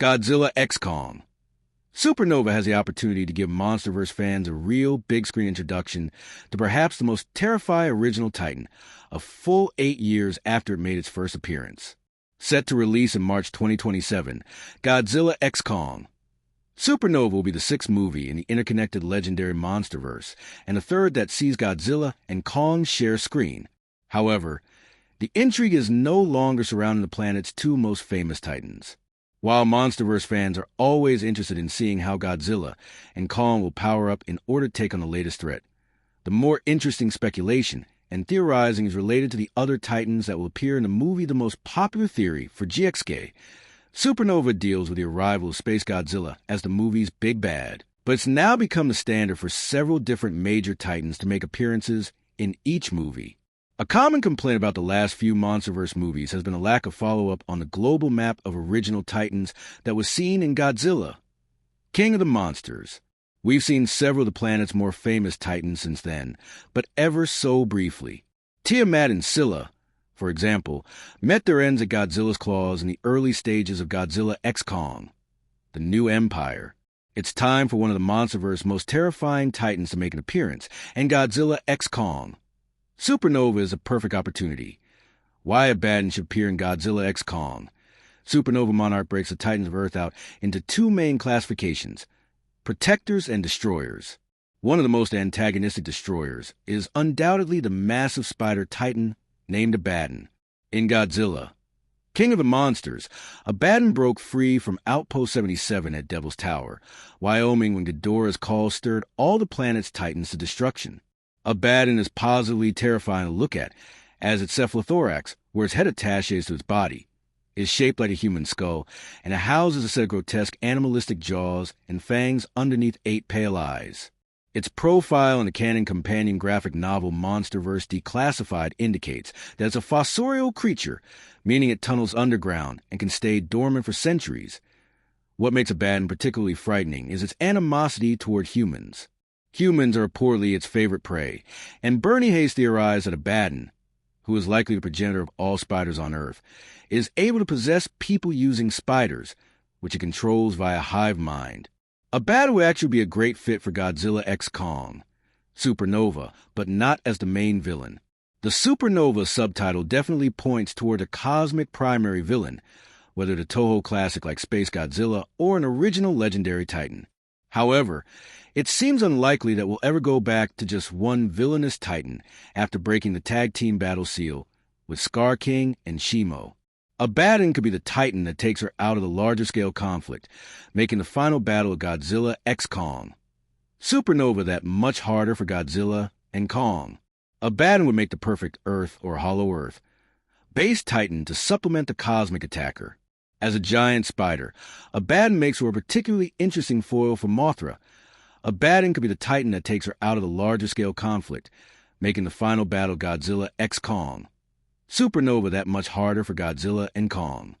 Godzilla x Kong. Supernova has the opportunity to give Monsterverse fans a real big-screen introduction to perhaps the most terrifying original Titan, a full 8 years after it made its first appearance. Set to release in March 2027, Godzilla x Kong. Supernova will be the 6th movie in the interconnected legendary Monsterverse, and the 3rd that sees Godzilla and Kong share screen. However, the intrigue is no longer surrounding the planet's 2 most famous Titans. While Monsterverse fans are always interested in seeing how Godzilla and Kong will power up in order to take on the latest threat, the more interesting speculation and theorizing is related to the other Titans that will appear in the movie. The most popular theory for GXK, Supernova deals with the arrival of Space Godzilla as the movie's big bad, but it's now become the standard for several different major Titans to make appearances in each movie. A common complaint about the last few Monsterverse movies has been a lack of follow-up on the global map of original Titans that was seen in Godzilla, King of the Monsters. We've seen several of the planet's more famous Titans since then, but ever so briefly. Tiamat and Scylla, for example, met their ends at Godzilla's claws in the early stages of Godzilla x Kong, the New Empire. It's time for one of the Monsterverse's most terrifying Titans to make an appearance, and Godzilla x Kong. Supernova is a perfect opportunity. Why a Baden should appear in Godzilla x Kong. Supernova Monarch breaks the Titans of Earth out into 2 main classifications: protectors and destroyers. One of the most antagonistic destroyers is undoubtedly the massive spider Titan named Abaddon. In Godzilla, King of the Monsters, Abaddon broke free from Outpost 77 at Devil's Tower, Wyoming, when Ghidorah's call stirred all the planet's Titans to destruction. Abaddon is positively terrifying to look at, as its cephalothorax, where its head attaches to its body, is shaped like a human skull, and it houses a set of grotesque animalistic jaws and fangs underneath 8 pale eyes. Its profile in the canon companion graphic novel Monsterverse Declassified indicates that it's a fossorial creature, meaning it tunnels underground and can stay dormant for centuries. What makes Abaddon particularly frightening is its animosity toward humans. Humans are reportedly its favorite prey, and Bernie Hayes theorized that Abaddon, who is likely the progenitor of all spiders on Earth, is able to possess people using spiders, which it controls via hive mind. Abaddon would actually be a great fit for Godzilla x Kong, Supernova, but not as the main villain. The Supernova subtitle definitely points toward a cosmic primary villain, whether the Toho classic like Space Godzilla or an original legendary Titan. However, it seems unlikely that we'll ever go back to just one villainous Titan after breaking the tag team battle seal with Scar King and Shimo. Abaddon could be the Titan that takes her out of the larger-scale conflict, making the final battle of Godzilla x Kong. Supernova that much harder for Godzilla and Kong. Abaddon would make the perfect Earth or Hollow Earth base Titan to supplement the cosmic attacker. As a giant spider, Abaddon makes her a particularly interesting foil for Mothra. Abaddon could be the Titan that takes her out of the larger-scale conflict, making the final battle Godzilla x Kong. Supernova that much harder for Godzilla and Kong.